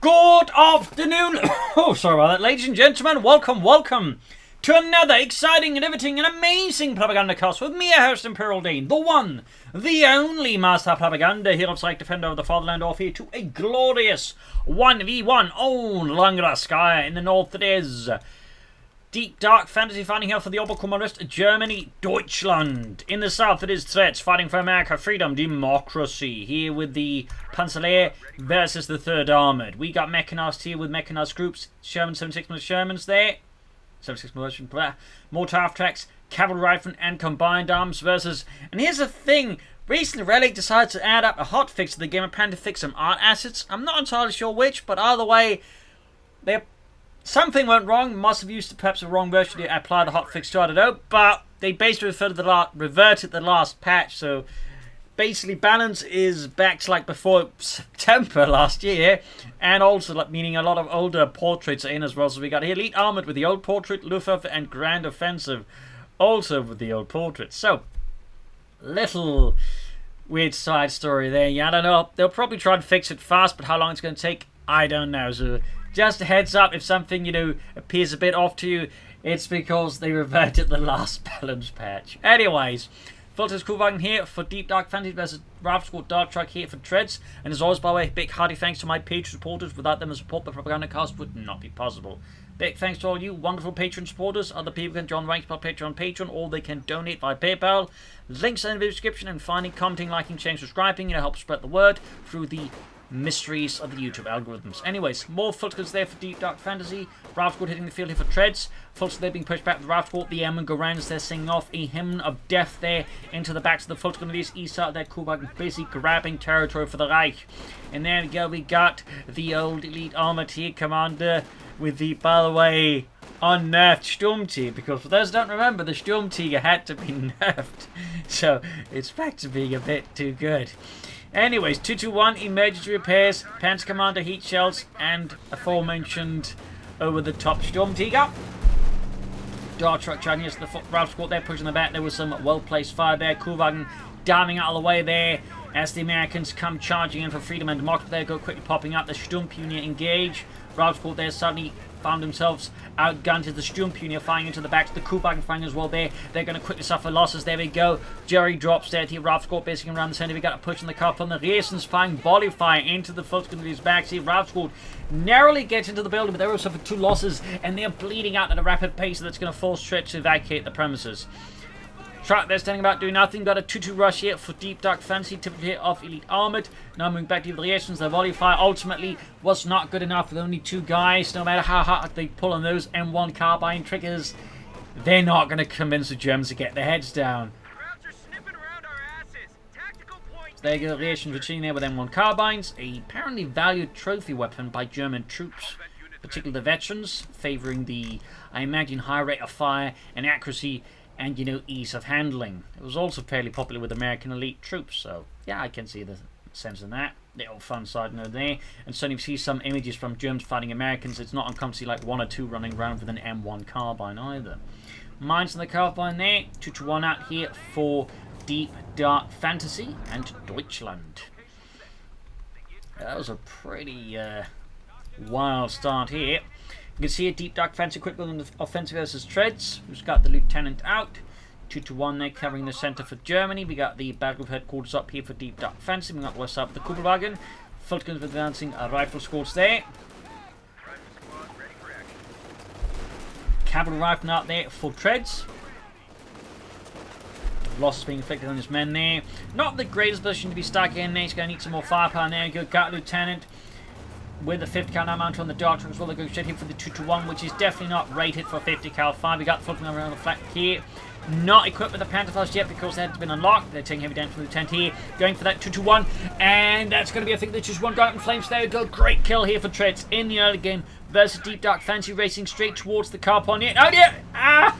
Good afternoon. Oh, sorry about that, ladies and gentlemen. Welcome to another exciting and riveting and amazing Propagandacast with me, your host, Imperial Dean, the one, the only master propaganda hero psych defender of the fatherland, off here to a glorious 1v1 on Langraskaya. In the north it is deep dark fantasy fighting here for the Oberkommandist Germany, Deutschland. In the south it is Treadz fighting for America, freedom, democracy. Here with the Panzerlehr versus the 3rd Armoured. We got mechanized here with mechanized groups. Sherman 76mm Shermans there. 76mm mortar half tracks, cavalry rifle and combined arms versus. And here's the thing. Recently Relic decided to add up a hotfix to the game apparently to fix some art assets. I'm not entirely sure which, but either way, something went wrong. Must have used perhaps the wrong version to apply the hotfix to, I don't know. But they basically reverted the last patch. So basically balance is back to like before September last year. And also meaning a lot of older portraits are in as well. So we got here Elite Armored with the old portrait, Luftwaffe and Grand Offensive also with the old portrait. So little weird side story there. Yeah, I don't know. They'll probably try and fix it fast, but how long it's going to take, I don't know. So just a heads up, if something, appears a bit off to you, it's because they reverted the last balance patch. Anyways, Filter's Kuhwagen here for Deep Dark Fantasy versus Raft Squad Dark Truck here for Treadz. And as always, by the way, big hearty thanks to my Patreon supporters. Without them, the support the Propagandacast would not be possible. Big thanks to all you wonderful Patreon supporters. Other people can join ranks by Patreon, or they can donate via PayPal. Links in the description, and finally, commenting, liking, sharing, subscribing. Help spread the word through the mysteries of the YouTube algorithms. Anyways, more Fulters there for Deep Dark Fantasy. Raft Squad hitting the field here for Treadz. Fulters there being pushed back with Raft Squad. The M and Gorans there singing off a hymn of death there into the backs of the Fulters. On this east side of their Kuhwagen, busy grabbing territory for the Reich. And there we go, we got the old Elite Armored here commander with the, by the way, unnerfed Sturmtiger, because for those who don't remember, the Sturmtiger had to be nerfed. So it's back to being a bit too good. Anyways, 221 emergency repairs, Panzer Commander heat shells, and aforementioned over-the-top Sturmtiger. Dart truck charging us, the Raft Squad there pushing the back. There was some well-placed fire there. Kuhwagen diving out of the way there as the Americans come charging in for freedom and democracy. There go quickly popping up. The Sturmpunier engage. Raft Squad there suddenly found themselves outgunned as the Sturmpunier firing into the backs. The Kuhwagen firing as well there. They're going to quickly suffer losses. There we go. Jerry drops there to Raft Squad basically around the center. We got a push in the cup on the Reasons firing volley fire into the Fulton's backs. Here Raft Squad narrowly gets into the building, but they also suffer 2 losses and they're bleeding out at a rapid pace that's going to force Treadz to evacuate the premises. Truck there standing about doing nothing. Got a 2-2 rush here for Deep Dark Fantasy, typically here off Elite Armored. Now moving back to the reactions. The volley fire ultimately was not good enough with only 2 guys. No matter how hard they pull on those M1 carbine triggers, they're not going to convince the Germans to get their heads down. So there you go, reactions retreating there with M1 carbines. A apparently valued trophy weapon by German troops, particularly the veterans, favouring the, I imagine, high rate of fire and accuracy and, ease of handling. It was also fairly popular with American elite troops, so yeah, I can see the sense in that. Little fun side note there. And certainly we see some images from Germans fighting Americans. It's not uncommon to see like 1 or 2 running around with an M1 carbine either. Mines on the carbine there. 2-1 out here for Deep Dark Fantasy and Deutschland. That was a pretty wild start here. You can see a Deep Dark Fantasy quick building the offensive versus Treadz, who's got the lieutenant out. 2-1 there, covering the center for Germany. We got the battle group headquarters up here for Deep Dark Fantasy. We got the west side of the Kugelwagen. Fultons with advancing rifle squads there. Cavalry rifle out there for Treadz. Losses being inflicted on his men there. Not the greatest position to be stuck in there. He's going to need some more firepower there. Good got lieutenant with the 50 cal now mounted on the Dark Truck as well. They go straight here for the 2-1, which is definitely not rated for 50 cal fire. We got Fulton around the flank here. Not equipped with the Panzerfaust yet because they had been unlocked. They're taking heavy damage from the Lieutenant here. Going for that 2-1. And that's going to be, I think, the 2-1 going up in flames. There we go. Great kill here for Treadz in the early game versus Deep Dark Fantasy racing straight towards the car pony. Oh dear! Ah!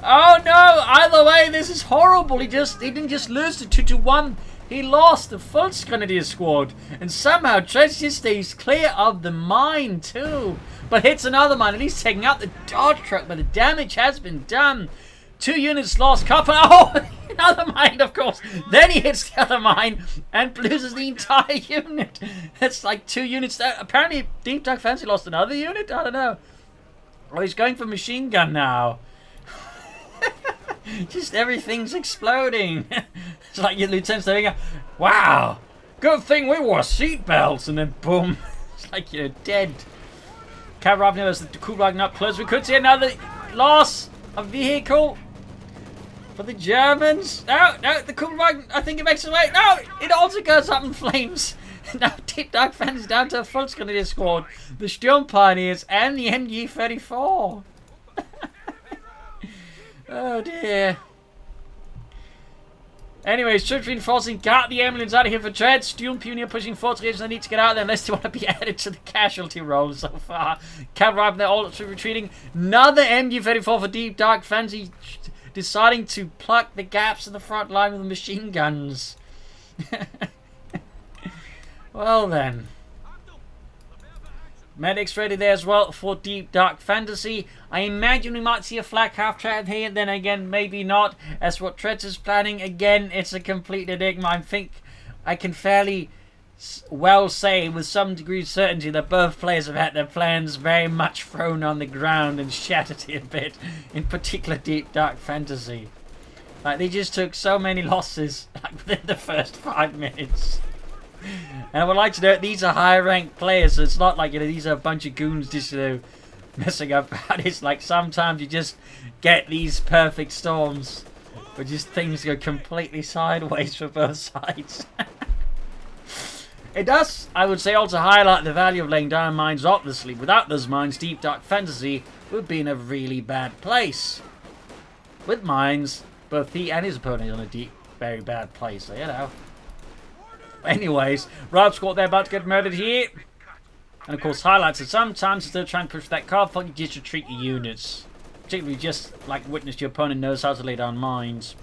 Oh no! Either way, this is horrible. He didn't just lose the 2-1. He lost the full Grenadier squad, and somehow Treadz just stays clear of the mine too. But hits another mine, at least taking out the Dodge truck, but the damage has been done. 2 units lost. Oh, Another mine, of course. Then he hits the other mine and loses the entire unit. It's like 2 units there. Apparently, Deep Dark Fantasy lost another unit? I don't know. Oh, he's going for machine gun now. Just everything's exploding. It's like your lieutenant's doing a, wow, good thing we wore seatbelts. And then boom, it's like you're dead. Cab arriving as the Kublai up close. We could see another loss of vehicle for the Germans. No, the Kublai, I think it makes its way. No, it also goes up in flames. Now Deep Dark Fantasy down to a Volksgrenadier squad, the Sturm Pioneers, and the MG-34. Oh dear. Anyways, troops reinforcing, got the ambulance out of here for Treadz. Sturm Pioneer pushing forward to they need to get out there unless they want to be added to the casualty roll so far. Cav arriving there, all retreating. Another MG-34 for Deep Dark Fantasy, deciding to pluck the gaps in the front line with the machine guns. Well then. Medics ready there as well for Deep Dark Fantasy. I imagine we might see a flak half-track here, then again maybe not. As what Treadz is planning, again it's a complete enigma. I think I can fairly well say with some degree of certainty that both players have had their plans very much thrown on the ground and shattered a bit. In particular Deep Dark Fantasy. Like they just took so many losses like within the first 5 minutes. And I would like to note these are higher ranked players, so it's not like, you know, these are a bunch of goons just, you know, messing up. It's like sometimes you just get these perfect storms where just things go completely sideways for both sides. It does, I would say, also highlight the value of laying down mines. Obviously, without those mines, Deep Dark Fantasy would be in a really bad place. With mines, both he and his opponent are in a very bad place, so you know. Anyways, Rob Squad, they're about to get murdered here. And of course, highlights that sometimes instead of trying to push that card, you just retreat your units. Particularly just like witness your opponent knows how to lay down mines.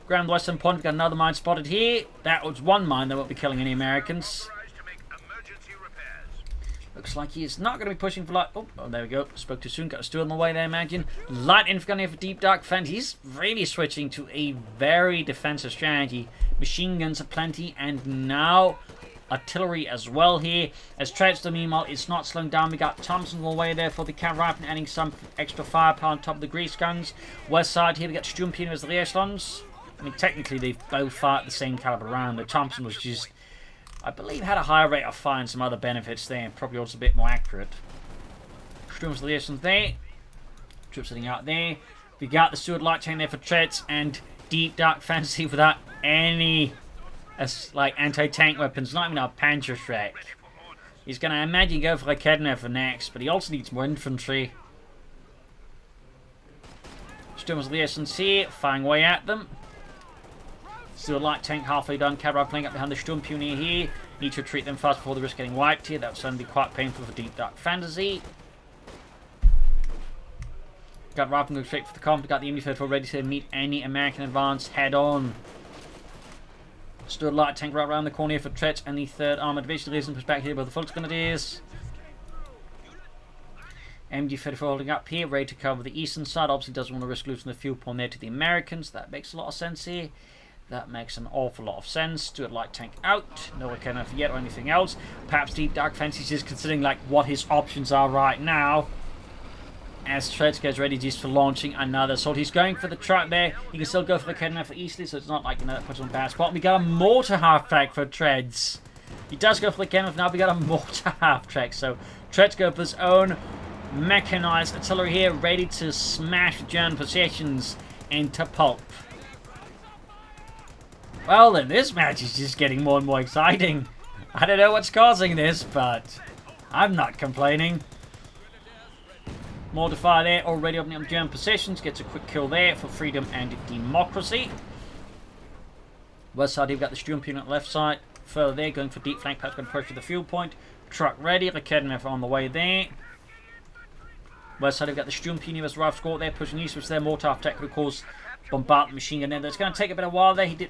Grand Western Point, we've got another mine spotted here. That was one mine that won't be killing any Americans. Looks like he's not going to be pushing for light. Oh, there we go. Spoke too soon. Got a stew on the way there, imagine. Light infantry here for Deep Dark Fantasy. He's really switching to a very defensive strategy. Machine guns are plenty, and now artillery as well here. As Treadz, meanwhile, it's not slowing down. We got Thompson all the way there for the Cav Rifle, adding some extra firepower on top of the grease guns. West side here, we got Sturm Pioneer as the Echelons. I mean, technically, they both fired the same caliber round. The Thompson was just, I believe, had a higher rate of fire and some other benefits there, and probably also a bit more accurate. Sturm's the Echelons there. Troops sitting out there. We got the Steward Light Tank there for Treadz, and Deep Dark Fantasy without any like anti-tank weapons, not even a Panzerschreck. He's going to imagine go for a Kedner for next, but he also needs more infantry. Sturm's liaisons here, firing away at them. Still a light tank halfway done. Cavalry playing up behind the Sturm Pioneer here. Need to retreat them fast before they risk getting wiped here. That would certainly be quite painful for Deep Dark Fantasy. Got Rifle going straight for the comp. Got the MG-34 ready to meet any American advance head on. Stood light tank right around the corner here for Treadz and the 3rd Armoured Division. Reason perspective by the Volksgrenadiers. MG-34 holding up here, ready to cover the eastern side. Obviously doesn't want to risk losing the fuel point there to the Americans. That makes a lot of sense here. That makes an awful lot of sense. Do a light tank out. No Cannon yet or anything else. Perhaps Deep Dark Fantasy is just considering like what his options are right now. As Treadz gets ready just for launching another assault. He's going for the truck there. He can still go for the cannon for easily, so it's not like, you know, that puts him in a bad spot. We got a mortar half-track for Treadz. He does go for the cannon, now we got a mortar half-track. So Treadz goes for his own mechanized artillery here, ready to smash German possessions into pulp. Well then, this match is just getting more and more exciting. I don't know what's causing this, but I'm not complaining. Mortar fire there, already opening up German positions. Gets a quick kill there for freedom and democracy. West side, you've got the Sturm Pioneer on the left side. Further there, going for deep flank. Perhaps going to push to the fuel point. Truck ready. Raketnev on the way there. West side, you've got the Sturm Pioneer as Rifle Squad there, pushing eastwards there. Mortar attack, of course, bombard the machine gun there. That's going to take a bit of while there. He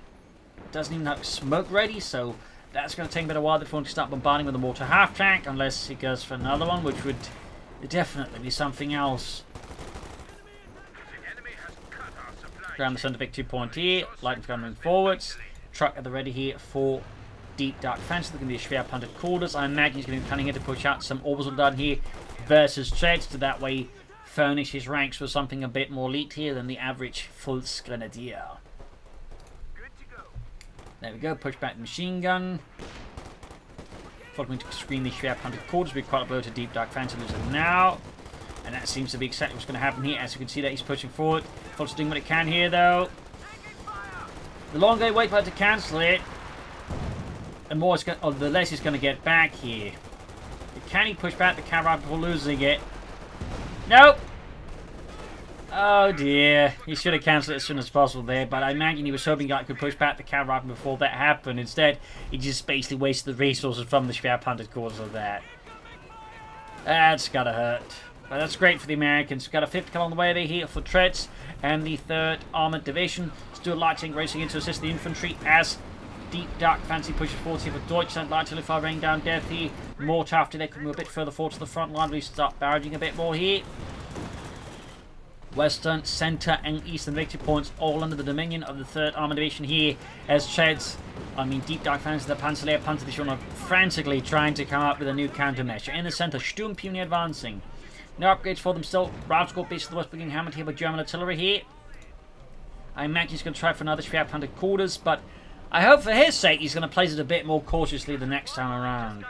doesn't even have smoke ready, so that's going to take a bit of while before he start bombarding with the mortar half track, unless he goes for another one, which would definitely be something else. Around the center victory point here. Light moving forwards. Truck at the ready here for deep dark fantasy. They're going to be a Schwerpunted quarters. I imagine he's going to be planning here to push out some orbital done here versus Treadz to that way furnish his ranks with something a bit more elite here than the average full grenadier. There we go. Push back the machine gun. Following to screen the Schwerpunted quarters. Be quite a blow to deep dark fantasy now. And that seems to be exactly what's going to happen here. As you can see that he's pushing forward. Fuller's doing what it can here though. The longer they wait for it to cancel it, the more it's going, or the less it's going to get back here. Can he push back the camera before losing it? Nope. Oh dear. He should have cancelled it as soon as possible there, but I imagine he was hoping I could push back the camera before that happened. Instead, he just basically wasted the resources from the Schwerpunted cause of that. That's gotta hurt. But that's great for the Americans. We've got a 5th kill on the way there here for Treadz and the 3rd Armoured Division. Still Light Tank racing in to assist the infantry as deep dark fancy pushes forward here for Deutschland. Light Artillery raining down death here. Mortar after they could move a bit further forward to the front line. We start barraging a bit more here. Western, Centre and Eastern victory points all under the dominion of the 3rd Armoured Division here as Treadz, deep dark fancy, the Panzerlehr Panzerdivision are frantically trying to come up with a new countermeasure. In the centre, Sturmpuni advancing. No upgrades for them still. Raubscorp base to the west being hammered here by German artillery here. I imagine he's going to try for another Schwerpunted quarters, but I hope for his sake he's going to place it a bit more cautiously the next time around.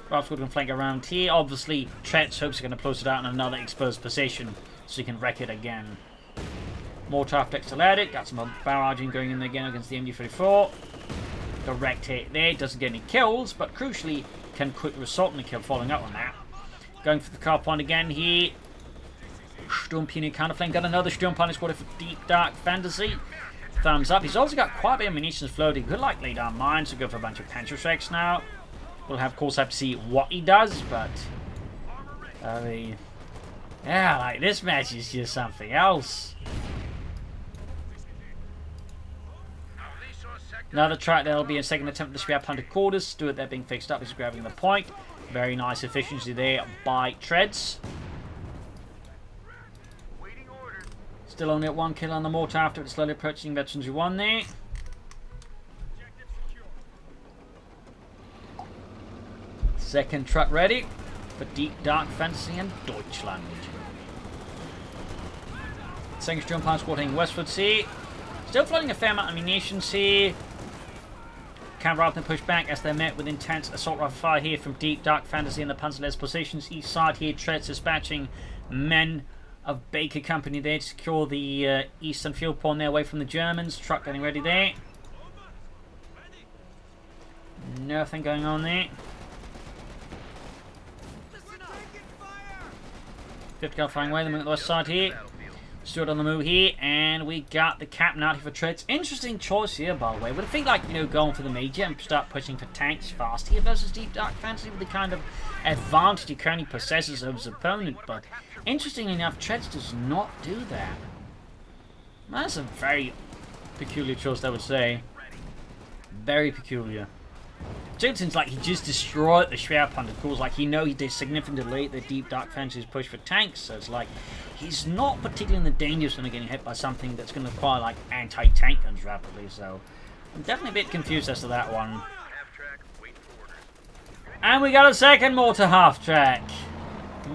Raubscorp going to flank around here. Obviously, Treadz hopes he's going to close it out in another exposed position so he can wreck it again. Mortar after it. Got some barraging going in again against the MG34. Direct hit there. Doesn't get any kills, but crucially can quickly result in the kill following up on that. Going for the car point again here. Sturmpuni counterflank. Got another Sturmpuni squad for deep dark fantasy. Thumbs up. He's also got quite a bit of munitions floating. Could like lay down mines to go for a bunch of Panzerschrecks now. We'll of course have to see what he does, but I mean, yeah, like this match is just something else. Another track, there'll be a second attempt at the Schwerpunted quarters. Stuart there being fixed up, he's grabbing the point. Very nice efficiency there by Treadz. Still only at 1 kill on the mortar after it's slowly approaching Veterans who won there. Second truck ready for deep dark fantasy and Deutschland. Second Sturmpani squad heading westwards here. Still floating a fair amount of munitions here. Can rather than push back as they're met with intense assault rifle fire here from deep dark fantasy in the Panzerlehr's positions. East side here, Treadz dispatching men of Baker Company there to secure the eastern field point there away from the Germans. Truck getting ready there. Nothing going on there. 50 gun flying away, the west side here. Stuart on the move here, and we got the captain out here for Treadz. Interesting choice here, by the way. Would I think like, going for the major and start pushing for tanks fast here versus deep dark fantasy with the kind of advantage he currently possesses over his opponent, but interestingly enough, Treadz does not do that. That's a very peculiar choice, I would say. Very peculiar. Jensen's like he just destroyed the Schwerpunted cause. Like he did significantly the deep dark fantasy's push for tanks, so it's like he's not particularly in the danger zone of getting hit by something that's going to require like anti-tank guns rapidly. So I'm definitely a bit confused as to that one. And we got a second mortar half track.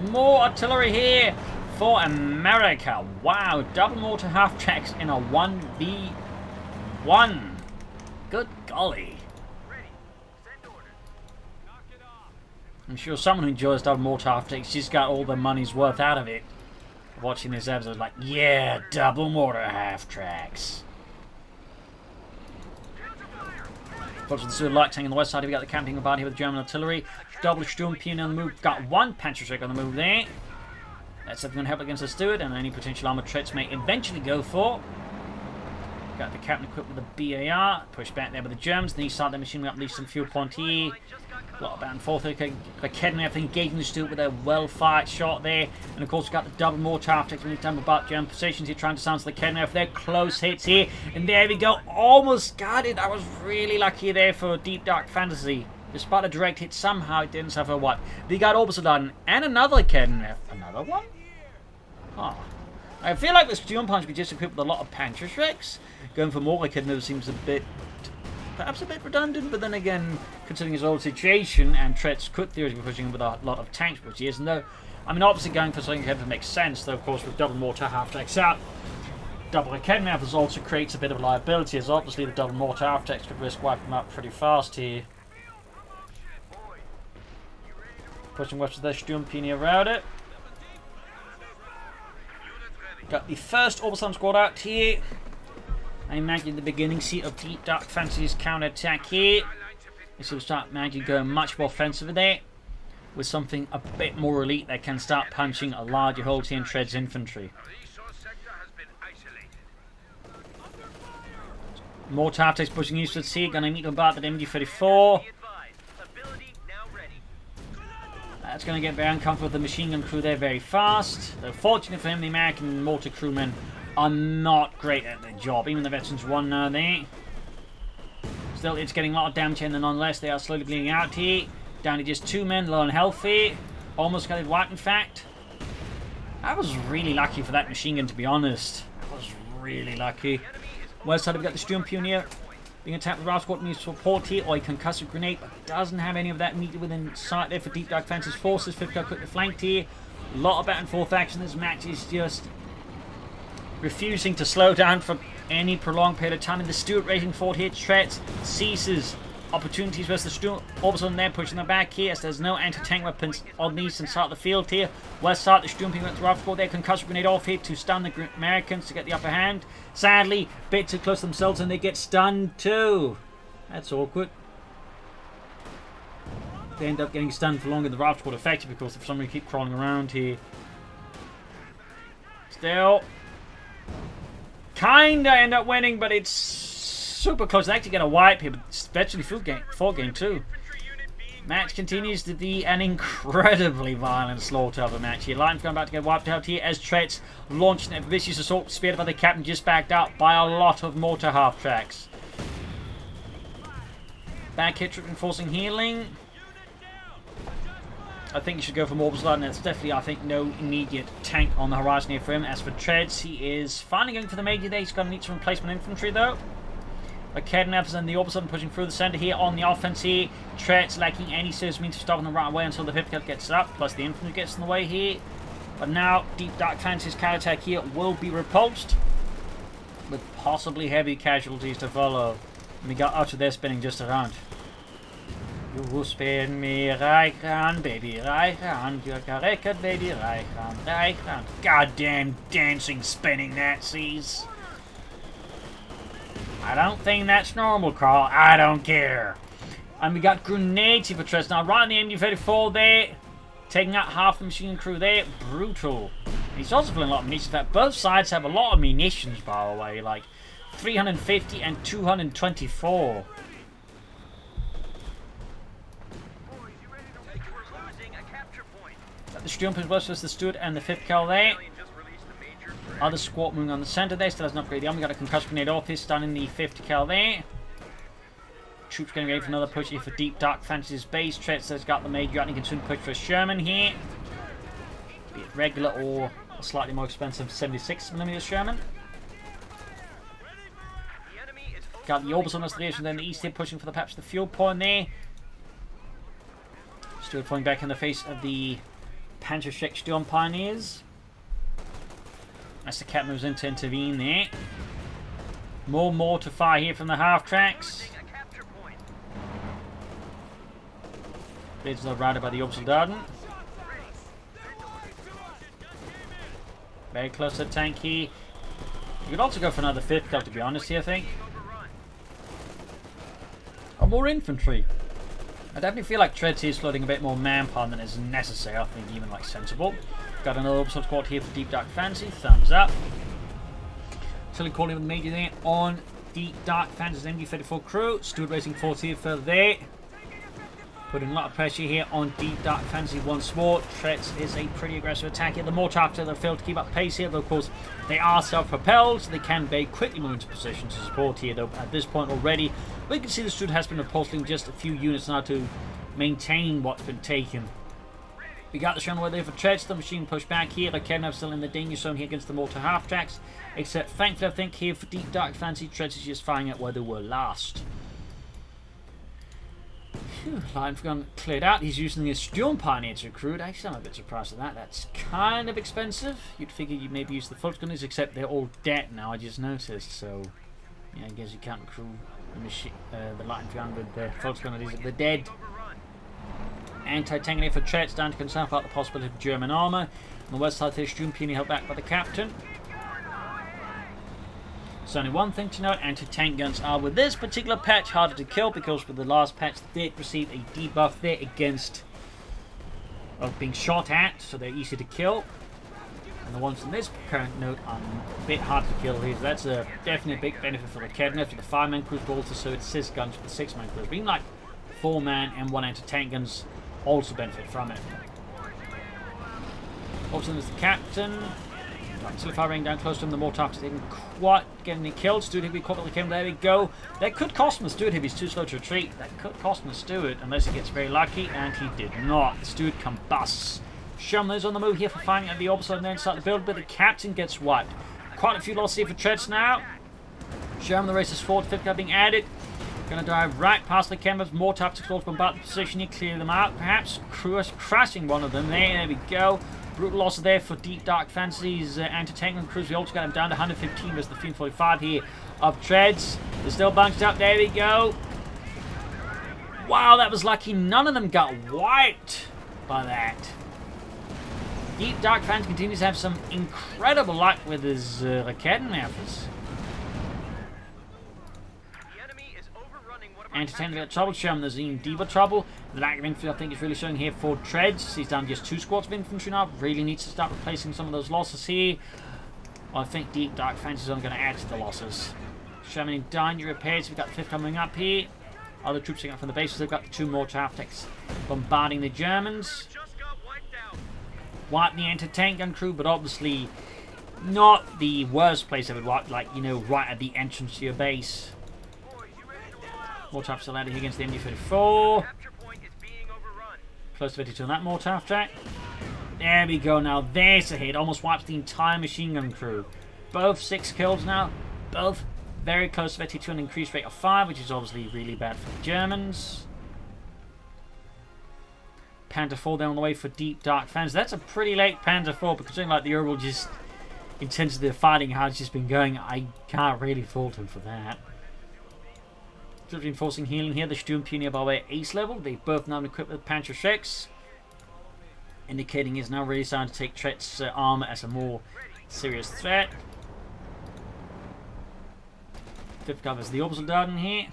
More artillery here for America. Wow, double mortar half tracks in a 1v1. Good golly. I'm sure someone who enjoys double mortar half tracks just got all the money's worth out of it. Watching this episode, like, yeah, double mortar half tracks. Watching the sewer light tank on the west side, we got the camping about here with German artillery. Double Sturmpuni on the move. Got one Panzerschreck on the move there. That's definitely going to help against the Stuart, and any potential armored Treadz may eventually go for. Got the captain equipped with a BAR. Push back there with the Germans. The east side of the machine gun leaves some fuel point here. A lot of back and forth. Kednev engaging the Stuart with a well-fired shot there. And of course, we've got the double mortar after taking down about German positions here, trying to silence the Kednev. They're close hits here. And there we go. Almost got it. I was really lucky there for Deep Dark Fantasy. Despite a direct hit, somehow it didn't suffer what? We got Orbison and another Kednev. Another one? Oh. I feel like the Stun Punch could just equipped with a lot of Panzer Shreks. Going for more like it seems a bit, perhaps a bit redundant, but then again, considering his old situation, and Treadz could theoretically be pushing him with a lot of tanks, which he isn't though. I mean, obviously going for something that makes sense, though, of course, with double mortar half-tracks out. Double Academy Apples also creates a bit of a liability, as obviously the double mortar half-tracks could risk wiping him out pretty fast here. Pushing west with their Sturmpionier around it. Got the first Oberson squad out here. I imagine the beginning seat of Deep Dark Fantasy's counter-attack here. This will start imagine going much more offensive with it. With something a bit more elite that can start punching a larger whole team Treadz infantry. More tactics pushing eastwards here, gonna meet about the MD-34. That's gonna get very uncomfortable with the machine gun crew there very fast. Though fortunately for him, the American mortar crewmen are not great at their job. Even the veterans won now there. Still, it's getting a lot of damage here, and nonetheless, they are slowly bleeding out here. Down to just 2 men, low on health here. Almost got it wiped, in fact. I was really lucky for that machine gun, to be honest. I was really lucky. West side, we've got the Sturmpionier being attacked with Ralph Squad needs support here, or a concussive grenade, but doesn't have any of that immediately within sight there for Deep Dark Fantasy's forces. 5th car quickly flanked here. A lot of back and forth action. This match is just refusing to slow down for any prolonged period of time. And the Stuart Racing Fort here, Treadz seizes opportunities versus the Stuart Orbison there, pushing them back here as there's no anti-tank weapons on the eastern side of the field here. West side, the Sturmpionier went to Ralph Squad there, concussive grenade off here to stun the Americans to get the upper hand. Sadly, a bit too close to themselves and they get stunned too. That's awkward. They end up getting stunned for longer than the Ralph Squad effective because for some reason keep crawling around here. Still, kinda end up winning, but it's super close. They actually get a wipe here, but it's virtually full game too. Match continues to be an incredibly violent slaughter of a match here. Lion's going back to get wiped out here as Treadz launched a vicious assault speared by the captain, just backed out by a lot of mortar half-tracks. Back hit reinforcing healing. I think you should go for more Morbus and there's definitely, I think, no immediate tank on the horizon here for him. As for Treadz, he is finally going for the major there. He's going to need some replacement infantry though. Kidnappers and the Orbison pushing through the centre here on the offense here. Treadz lacking any serious means of stopping them right away until the 5th cut gets up, plus the infantry gets in the way here. But now Deep Dark Fantasy's counter-attack here will be repulsed, with possibly heavy casualties to follow. And we got out of there spinning just around. You will spin me right round, baby, right round. You're a record, baby, right round, right round. Goddamn dancing, spinning Nazis. I don't think that's normal, Carl. I don't care. And we got grenades here for Treadz. Now, right on the MD-34 there. Taking out half the machine crew there. Brutal. He's also feeling a lot of munitions. In fact, both sides have a lot of munitions, by the way. Like 350 and 224. The Sturmpionier versus the Stuart and the 5th cal there. Other squad moving on the centre there, still has an upgrade. We got a concussive grenade off here, stunning the 50 cal there. Troops getting ready for another push here for Deep Dark Fantasy's base. Treadz has got the major out and he can soon push for a Sherman here. Be it regular or a slightly more expensive 76mm Sherman. Got the Orbison restoration then the east here pushing for the perhaps the fuel point there. Stuart falling back in the face of the Panzer Shrek Sturmpioneers. As the captain moves in to intervene there. More mortar fire here from the half-tracks. Blades are routed by the Obsoldaten. Very close to the tank here. You could also go for another 5th cal, to be honest here, I think. Or more infantry. I definitely feel like Treadz is floating a bit more manpower than is necessary. I think even like sensible. Got another episode squad here for Deep Dark Fantasy. Thumbs up. Tilly calling with the major there on Deep Dark Fantasy's MD-34 crew. Stuart Racing Force here for there. Putting a lot of pressure here on Deep Dark Fantasy once more. Treadz is a pretty aggressive attack here. The mortar after they failed to keep up pace here, though of course they are self-propelled, so they can very quickly move into position to support here. Though at this point already, we can see the Stuart has been repulsing just a few units now to maintain what's been taken. We got the Sherman there for Treadz. The machine pushed back here. The Kednev still in the danger zone here against the mortar half-tracks. Except thankfully I think here for Deep Dark Fancy, Treadz is just firing at where they were last. Line gun cleared out. He's using the Storm Pioneer to recruit. Actually, I'm a bit surprised at that. That's kind of expensive. You'd figure you'd maybe use the Volksgunners, except they're all dead now, I just noticed. So, yeah, I guess you can't recruit the line gun with the Volksgunners. They're dead. Anti-tank here for Treadz, down to concern about the possibility of German armour. On the west side, there's Storm Pioneer held back by the captain. There's only one thing to note, anti-tank guns are with this particular patch harder to kill because with the last patch they did receive a debuff there against being shot at, so they're easy to kill. And the ones in this current note are a bit harder to kill here, so that's definitely a big benefit for the Kednev, for the 5-man crews, but also so it's 6 guns for the 6-man crews. Being like 4-man and 1 anti-tank guns also benefit from it. Also there's the captain. Still firing down close to him. The mortar after didn't quite get any kills. Stuart Hibby caught the kill. There we go. That could cost him. Stuart Hibby's too slow to retreat. That could cost him Stuart unless he gets very lucky, and he did not. Stuart combusts. Sherman on the move here for firing at the opposite and then start to build, but the captain gets wiped. Quite a few losses here for Treadz now. Sherman the race is forward. 5th car being added. Gonna dive right past the Kembers. More taps to close bombard the position here. Clear them out. Perhaps crashing one of them. There we go. Brutal loss there for Deep Dark Fantasy's anti-tank crews. We also got him down to 115 versus the 345 here of Treadz. They're still bunched up. There we go. Wow, that was lucky. None of them got wiped by that. Deep Dark Fantasy continues to have some incredible luck with his Raketen-Nerfers. Anti-tank got trouble. Sherman there's in Diva trouble. The lack of infantry I think is really showing here for Treadz. He's down just 2 squads of infantry now. Really needs to start replacing some of those losses here. I think Deep Dark Fantasy is only going to add to the losses. Sherman in danger repairs. We've got the 5th coming up here. Other troops coming up from the bases. They've got the 2 more half-techs bombarding the Germans. Wipe the anti-tank gun crew, but obviously not the worst place they would wipe, like, you know, right at the entrance to your base. Mortar still out here against the MD-34. Close to 52 on that mortar attack. There we go now. There's a hit. Almost wipes the entire machine gun crew. Both 6 kills now. Both very close to 52 and an increased rate of 5, which is obviously really bad for the Germans. Panther 4 down the way for Deep Dark Fans. That's a pretty late Panther 4, because considering like the overall just intensity of fighting, how it's just been going, I can't really fault him for that. Reinforcing healing here. The Sturm Pioneer by way of ace level. They've both now equipped with Panzer Schrecks, indicating he's now really starting to take Tretz's armor as a more serious threat. 5th covers the Orbital Garden here.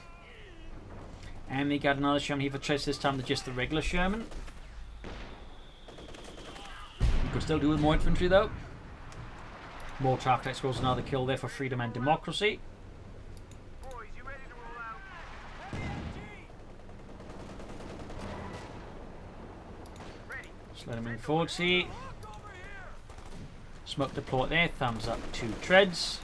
And we got another Sherman here for Treadz, this time than just the regular Sherman. You could still do with more infantry though. More traffic scores another kill there for freedom and democracy. Just let him move forward, see. Smoke deployed there, thumbs up to Treadz.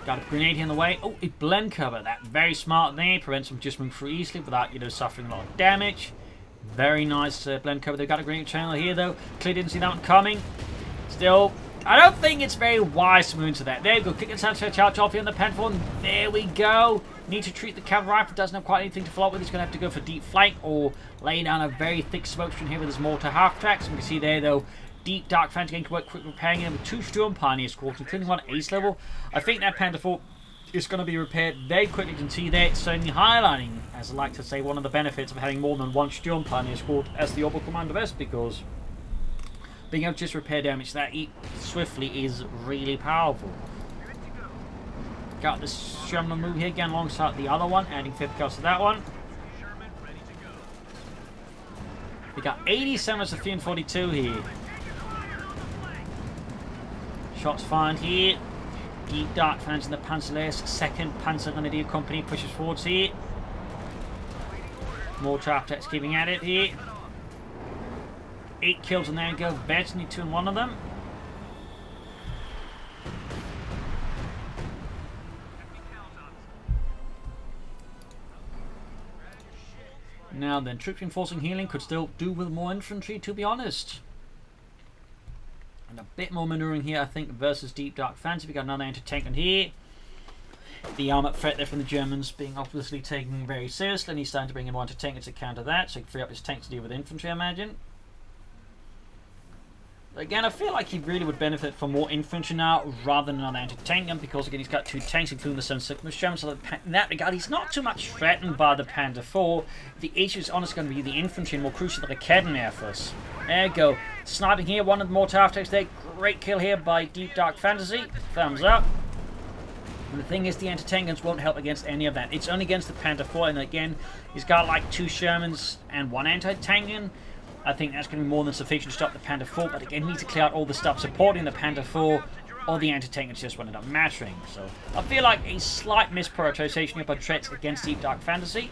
Got a grenade here in the way. Oh, it blend cover. That very smart there. Prevents them just moving through easily without, you know, suffering a lot of damage. Very nice blend cover. They've got a grenade channel here though. Clearly didn't see that one coming. Still, I don't think it's very wise to move into that. There we go. Kick and charge off here on the Panther. There we go. Need to treat the cavalry rifle. Doesn't have quite anything to follow up with. He's going to have to go for deep flank or lay down a very thick smoke screen here with his mortar half tracks. You can see there though. Deep Dark Fantasy getting to work quick repairing him with 2 Sturm Pioneer squads, including 1 ace level. I think that Panther 4 is going to be repaired very quickly. You can see there, it's certainly highlighting, as I like to say, one of the benefits of having more than 1 Sturm Pioneer squad as the Orbital Commander best, because being able to just repair damage that swiftly is really powerful. Got this Sherman move here again alongside the other one, adding 5th cost to that one. We got 87 as the 342 here. Shots fired here. Deep Dark Fans in the Panzerless. 2nd Panzer Grenadier Company pushes forwards here. More trap-tacks keeping at it here. 8 kills and there we go. Vets need 2 in one of them. Now then, troop reinforcing healing could still do with more infantry, to be honest. And a bit more maneuvering here, I think, versus Deep Dark Fantasy. We got another anti-tank on here. The armoured threat there from the Germans being obviously taken very seriously, and he's starting to bring in more anti-tankers to counter that, so he can free up his tanks to deal with infantry, I imagine. Again, I feel like he really would benefit from more infantry now rather than another anti-tank gun, because again he's got 2 tanks including the 7 Sigma Shem, so in that regard he's not too much threatened by the Panther IV. The issue is honestly going to be the infantry and more crucially the Raketenwerfers. There you go. Sniping here, one of the more tower attacks there. Great kill here by Deep Dark Fantasy. Thumbs up. And the thing is, the anti-tank guns won't help against any of that. It's only against the Panther IV, and again, he's got like 2 Shermans and 1 anti-tank gun. I think that's going to be more than sufficient to stop the Panther IV, but again, need to clear out all the stuff supporting the Panther IV, or the anti-tank guns just won't end up mattering. So, I feel like a slight misprioritization here by Treadz against Deep Dark Fantasy.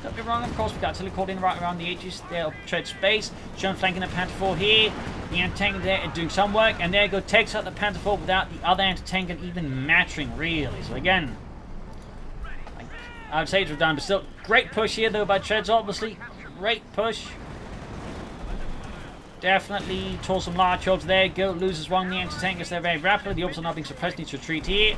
Don't be wrong, of course, we've got teleport in right around the edges there of Treadz base. Sherman flanking the Panther IV here. The anti-tank there and doing some work, and there you go, takes out the Panther IV without the other anti-tank gun even mattering, really. So again, I would say it's redundant, but still, great push here though by Treadz, obviously. Great push. Definitely tore some large holes there. Go, loses one of the anti-tankers there very rapidly. The others are not being suppressed, needs to retreat here.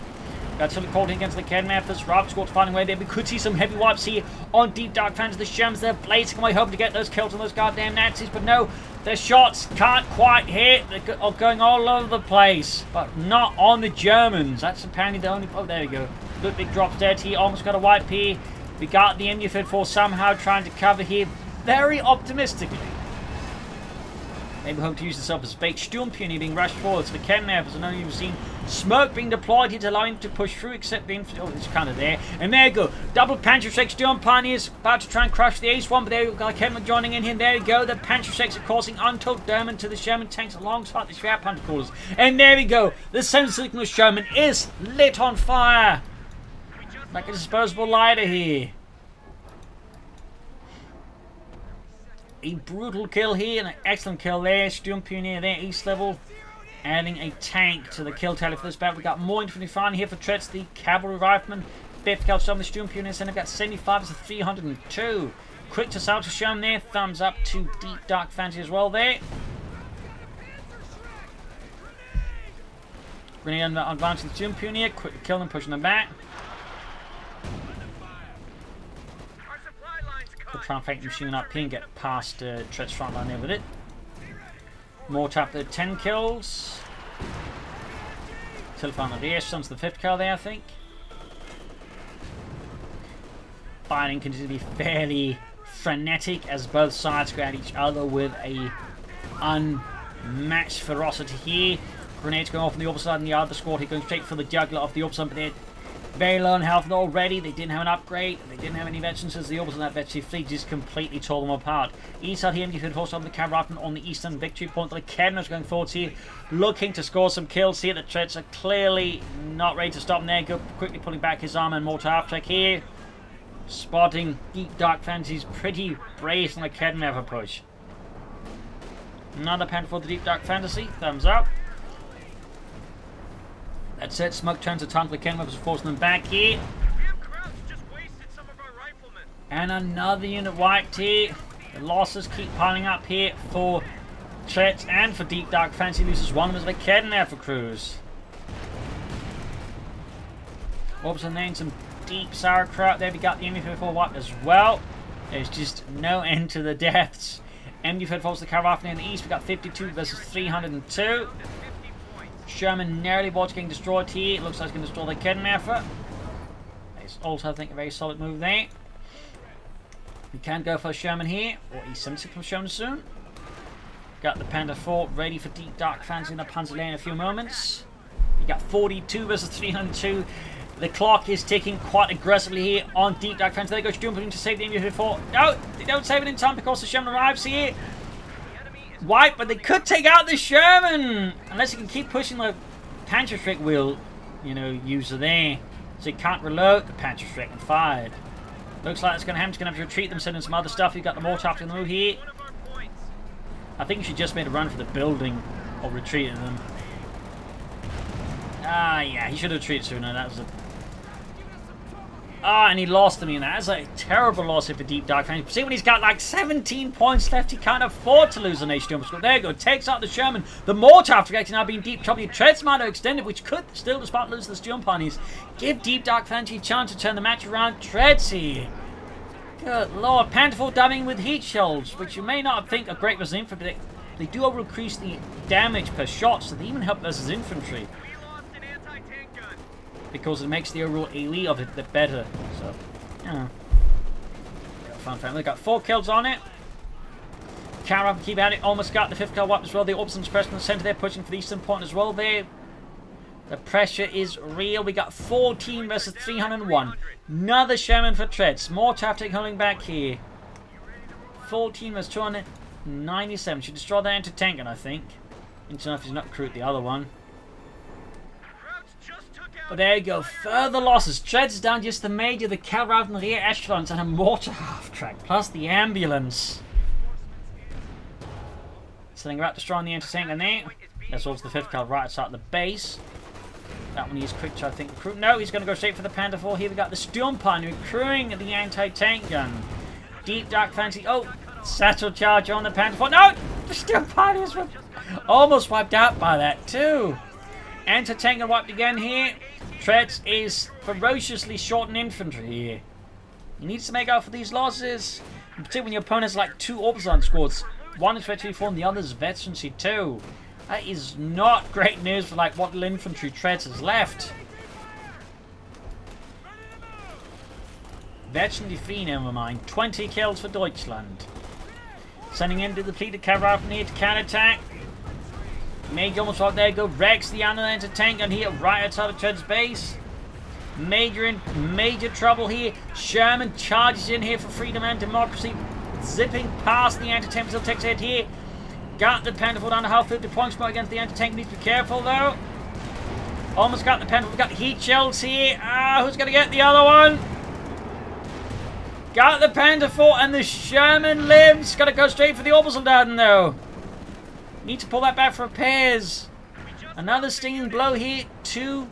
Got teleport against the Raketenwerfers. Rav squad finding way there. We could see some heavy wipes here on Deep Dark Fantasy. The Shermans there blazing away, hoping to get those kills on those goddamn Nazis, but no, their shots can't quite hit. They're going all over the place, but not on the Germans. That's apparently the only... Oh, there we go. Good big drops there. He almost got a wipe here. We got the MU-34 somehow trying to cover here very optimistically. Maybe hope to use this up as bait. Sturmpuni being rushed forward. So the Raketenwerfers, I know you've seen smoke being deployed here to allow him to push through, except the infantry. Oh, it's kind of there. And there you go. Double Panzerschreck. Sturmpani is about to try and crush the Ace one, but there you go. Raketenwerfer joining in here. And there you go. The Panzerschrecks are causing untold damage to the Sherman tanks alongside the Schwer Panzercrawlers. And there we go. The 7 Sigma Sherman is lit on fire. Like a disposable lighter here. A brutal kill here and an excellent kill there. Sturmpioneer there, east level. Adding a tank to the kill tally for this battle. We got more infantry firing here for Treadz, the cavalry rifleman. 5th kill shot on the Sturmpioneer center. Got 75 to 302. Quick to sell to Sherman there. Thumbs up to Deep Dark Fantasy as well there. Grenade advancing the Sturmpioneer. Quick to kill them, pushing them back. Could try and fake the machine up here and get past Treadz front line there with it. More tap there, 10 kills. Telephone on the rear, sons the 5th kill there, I think. Fighting continues to be fairly frenetic as both sides go at each other with a unmatched ferocity here. Grenades going off on the opposite side and the other squad here going straight for the jugular of the opposite, but they're very low on health already. They didn't have an upgrade. They didn't have any veterans since the opposite of that veteran fleet just completely tore them apart. East side here, MD force on the cavalry on the eastern victory point. The Raketenwerfers going forwards here, looking to score some kills here. The Treadz are clearly not ready to stop them there. Go quickly pulling back his armor and mortar after here. Spotting Deep Dark Fantasy's pretty brave on the Raketenwerfer push. Another Panther for the Deep Dark Fantasy. Thumbs up. That's it. Smoke turns a ton for the Raketenwerfers, forcing them back here. And another unit wiped here. The losses keep piling up here for Treadz and for Deep Dark Fantasy. Loses one of his Raketenwerfer crews. Also then some deep sauerkraut there. We got the MU-34 wiped as well. There's just no end to the deaths. MU-34 falls the cavalry in the east. We got 52 versus 302. Sherman narrowly was getting destroyed here. It looks like it's going to destroy the Raketenwerfer. It's also, I think, a very solid move there. We can go for Sherman here, or E76 from Sherman soon. Got the Panther IV ready for Deep Dark Fantasy in the Panzer in a few moments. You got 42 versus 302. The clock is ticking quite aggressively here on Deep Dark Fantasy. There goes Sturmpioneer to save the MU-34. No, they don't save it in time because the Sherman arrives here. Wipe, but they could take out the Sherman unless you can keep pushing the Panzerschreck wheel, user there. So you can't reload the Panzerschreck and fired. Looks like it's going to happen. It's going to have to retreat them, sending some other stuff. You've got the mortar after the move here. I think she just made a run for the building or retreated them. Ah, yeah, he should have retreated sooner. That was a Ah, and he lost him. That's a terrible loss here for Deep Dark Fancy. See, when he's got like 17 points left, he can't afford to lose an HDM score. There you go. Takes out the Sherman. The mortar after actually now being deep trouble. Treadz might have extended, which could still, despite losing this jump on, he's give Deep Dark Fancy a chance to turn the match around. Treadz here. Good lord. Pantherful dabbing with heat shells, which you may not think are great versus infantry, but they do over increase the damage per shot, so they even help versus infantry. Because it makes the overall AoE of it the better. So, yeah. Fun family. Got 4 kills on it. Carab keep at it. Almost got the 5th kill wiped as well. The Orbson's pressing the center there, pushing for the eastern point as well there. The pressure is real. We got 14 versus 301. Another Sherman for Treadz. More tactic holding back here. 14 versus 297. Should destroy the anti-tank, I think. Interesting enough, he's not crewed the other one. But there you go. Further losses. Treadz down just the major, the cavalry and rear echelons, and a mortar half-track, plus the ambulance. Sending right destroying the anti-tank in there. That's also the 5th cal right outside the base. That one is quick to, I think, recruit. No, he's going to go straight for the Panther 4. Here we got the Sturmpanzer recruiting the anti-tank gun. Deep Dark Fancy. Oh, satchel charge on the Panther 4. No! The Sturmpanzers were almost wiped out by that, too. Anti-tank gun wiped again here. Treadz is ferociously short in infantry here. He needs to make up for these losses. In particular when your opponent's like 2 Orbison squads. One is veteran 4 and the other is veterancy 2. That is not great news for like what little infantry Treadz has left. Veterancy 3, never mind. 20 kills for Deutschland. Sending in to the depleted cavalry from here to counter-attack. Major almost right there. Go Rex the anti-tank gun here right outside of Treadz base. Major in major trouble here. Sherman charges in here for freedom and democracy. Zipping past the anti-tank missile takes it here. Got the Pantherful down to half 50 points more against the anti-tank. Needs to be careful though. Almost got the Pantherful. Got the heat shells here. Who's going to get the other one? Got the Pantherful and the Sherman lives. Got to go straight for the Obersoldaten though. Need to pull that back for repairs. Another stinging blow here. 2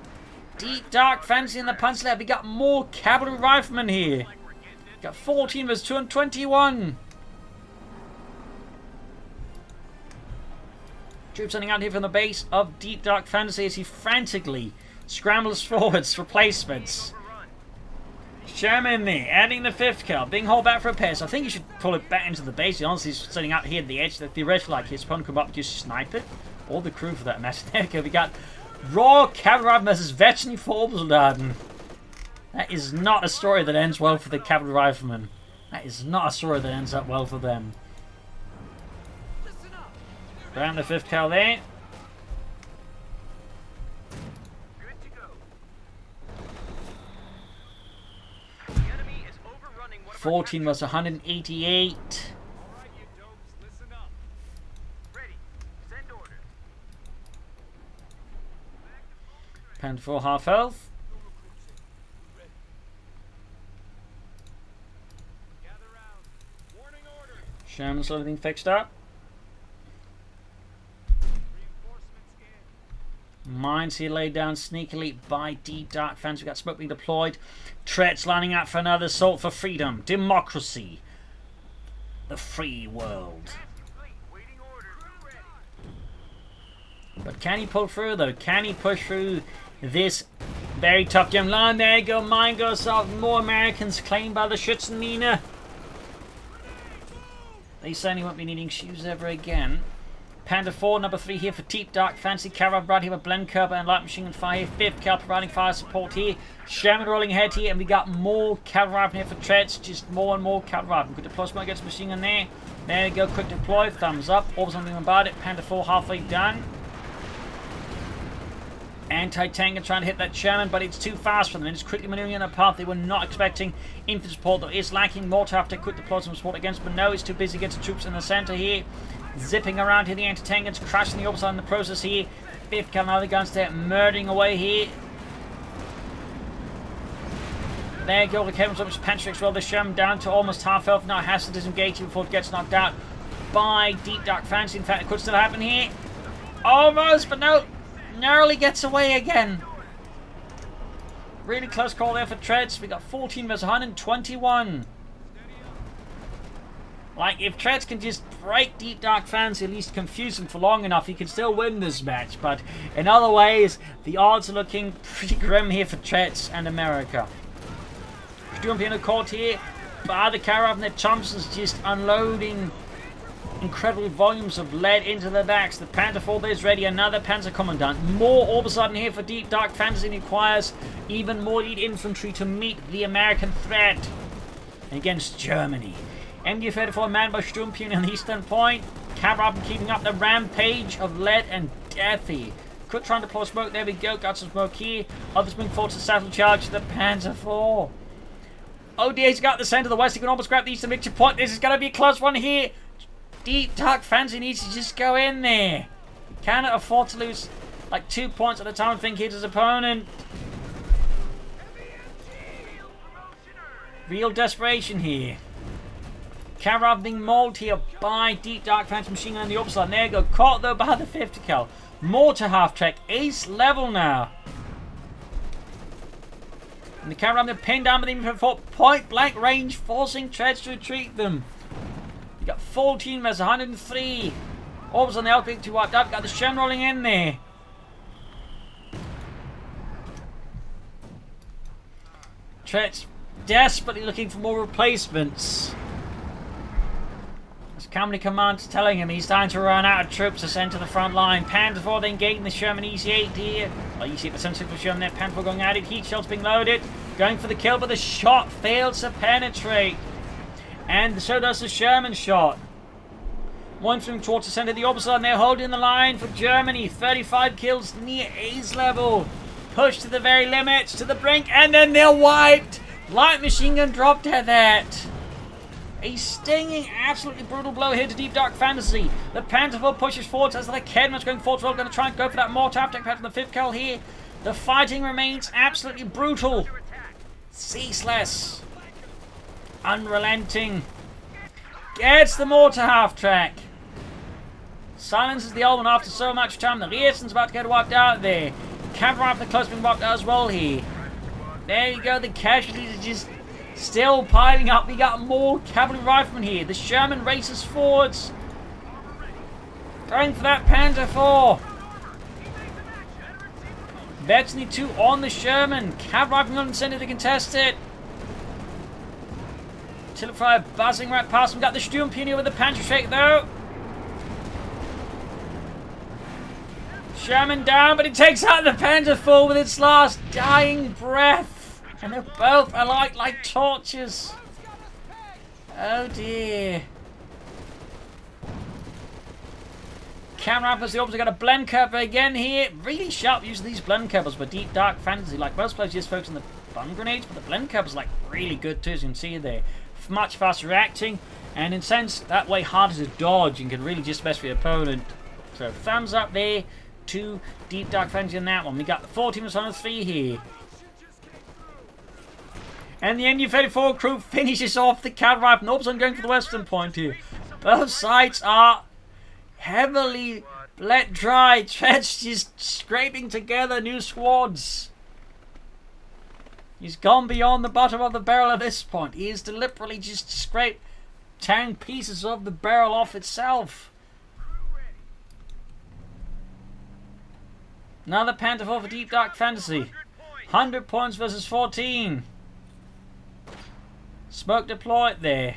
Deep Dark Fancy in the punch lab. We got more cavalry riflemen here. Got 14 versus 221. Troops running out here from the base of Deep Dark Fantasy as he frantically scrambles forwards for placements. Sherman there, adding the 5th kill, being hauled back for repairs. I think you should pull it back into the base. Honestly, he's sitting out here at the edge. Theoretically, like his opponent come up and just snipe it. Or the crew for that matter. There we go. We got raw cavalry versus veteran for Obersoldaten. That is not a story that ends well for the cavalry riflemen. That is not a story that ends up well for them. Around the 5th cal there. 14 was 188. Panther 4 half health. Sherman's everything fixed up. Mines here laid down sneakily by Deep Dark Fancy. We got smoke being deployed. Treadz lining up for another assault for freedom, democracy, the free world. But can he pull through though? Can he push through this very tough gem line? There you go. Mine goes off. More Americans claimed by the Schützenmine. They certainly won't be needing shoes ever again. Panther 4, number 3 here for Deep Dark Fancy. Cavalry right here with Blend Curve and Light Machine and Fire. 5th cal providing fire support here. Sherman rolling ahead here, and we got more cavalry here for Treadz. Just more and more cavalry. Good deploy smoke against machine gun there. There you go, quick deploy, thumbs up. All something about it. Panther 4 halfway done. Anti-tank trying to hit that Sherman, but it's too fast for them. It's quickly maneuvering in a path they were not expecting. Infantry support though is lacking. Mortar after quick deploy some support against, but no, it's too busy against the troops in the center here. Zipping around here, the anti-tank is crashing the opposite in the process here. 5th cal now the guns there, murdering away here. There you go, the Kevin's up his Panther as well. The Sherman down to almost half health now, has to disengage before it gets knocked out by Deep Dark Fancy. In fact, it could still happen here. Almost, but no. Narrowly gets away again. Really close call there for Treadz. We got 14 versus 121. Like, if Treadz can just break Deep Dark Fantasy, at least confuse him for long enough, he can still win this match. But in other ways, the odds are looking pretty grim here for Treadz and America. Stumpy caught here by the Karab, and the Thompson's just unloading incredible volumes of lead into the backs. The Panther 4 is ready. Another Panzer Commandant. More all of a sudden here for Deep Dark Fantasy. Requires even more elite infantry to meet the American threat against Germany. MG-34 manned by Stumpy on the eastern point. Karab keeping up the rampage of lead and deathy. Could try and deploy smoke. There we go. Got some smoke here. Others moving forward to saddle charge to the Panzer 4. ODA's got the centre of the west. He can almost grab the eastern victory point. This is going to be a close one here. Deep Dark Fantasy needs to just go in there. He cannot afford to lose like 2 points at a time. Think hit his opponent. Real desperation here. Karab being mauled here by Deep Dark Fantasy machine gun on the opposite side. There you go. Caught though by the 50 cal. Mortar half track. Ace level now. And the Karab they're pinned down with him for point blank range, forcing Treadz to retreat them. You got 14 versus 103. Orbs on the outbreak to wiped up. Got the Shen rolling in there. Treadz desperately looking for more replacements. As company commander's telling him he's time to run out of troops to send to the front line. Panther 4 then engaging the Sherman EC8 here. Well, you see the sensitive Sherman there. Panther 4 going at it. Heat shells being loaded. Going for the kill, but the shot fails to penetrate. And so does the Sherman shot. One from towards the center of the opposite, and they're holding the line for Germany. 35 kills near ace level. Pushed to the very limits, to the brink, and then they're wiped. Light machine gun dropped at that. A stinging, absolutely brutal blow here to Deep Dark Fantasy. The Panther 4 pushes forward as the Kedman's going forward. We're going to try and go for that mortar attack from the 5th cal here. The fighting remains absolutely brutal. Ceaseless. Unrelenting. Gets the mortar half track. Silences the old one after so much time. The Riesen's about to get wiped out there. Cavalry after the close being wiped out as well here. There you go. The casualties are just still piling up. We got more cavalry riflemen here. The Sherman races forwards. Going for that Panther 4. Betsney 2 on the Sherman. Cavalry riflemen on the center to contest it. Artillery fire buzzing right past him. Got the Sturm here with the Panther shake though. Sherman down, but it takes out the Panther 4 with its last dying breath. And they're both alight like torches. Oh dear. Camera as the opposite got a blend cover again here. Really sharp use of these blend covers for Deep Dark Fantasy. Like most players just focus on the bun grenades, but the blend cover's like really good too, as you can see there. Much faster reacting, and in a sense that way harder to dodge and can really just mess with your opponent. So thumbs up there to Deep Dark Fantasy on that one. We got the 14 on 3 here. And the MU-34 crew finishes off the cavalry rifle. Norbson going for the western point here. Both sides are heavily bled dry. Treadz just scraping together new squads. He's gone beyond the bottom of the barrel at this point. He is deliberately just scraped, tearing pieces of the barrel off itself. Another Panther 4 for Deep Dark Fantasy. 100 points versus 14. Smoke deployed there.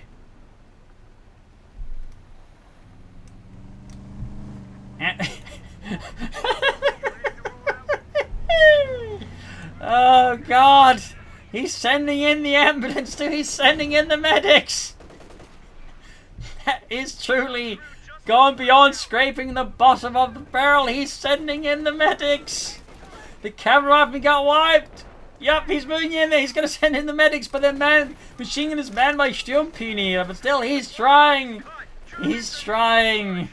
Oh God! He's sending in the ambulance too. He's sending in the medics. That is truly gone beyond scraping the bottom of the barrel. He's sending in the medics. The cavalry rifleman got wiped. Yep, he's moving in there. He's going to send in the medics, but the machine gun is manned by Sturmpini. But still, he's trying. He's trying.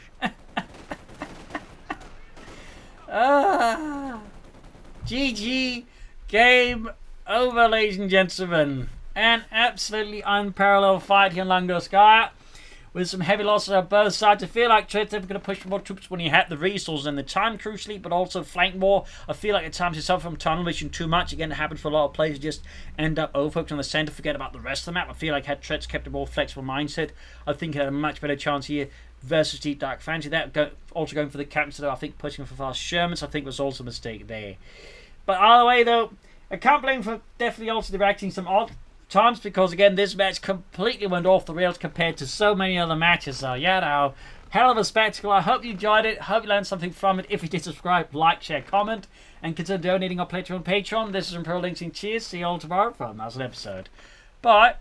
GG. Game over, ladies and gentlemen. An absolutely unparalleled fight here in Langraskaya. with some heavy losses on both sides. I feel like Treadz are going to push more troops when he had the resources and the time, crucially, but also flank more. I feel like at times he suffered from tunnel vision too much. Again, it happens for a lot of players, just end up overfocused on the centre, forget about the rest of the map. I feel like had Treadz kept a more flexible mindset, I think he had a much better chance here versus Deep Dark Fantasy. That also going for the captain, though, I think pushing for fast Shermans, I think was also a mistake there. But either way, though, I can't blame for definitely also directing some odd times, because again, this match completely went off the rails compared to so many other matches. So yeah, now, hell of a spectacle. I hope you enjoyed it. Hope you learned something from it. If you did, subscribe, like, share, comment, and consider donating or pledging on Patreon. This is Imperial Links, and cheers. See you all tomorrow for another episode. Bye.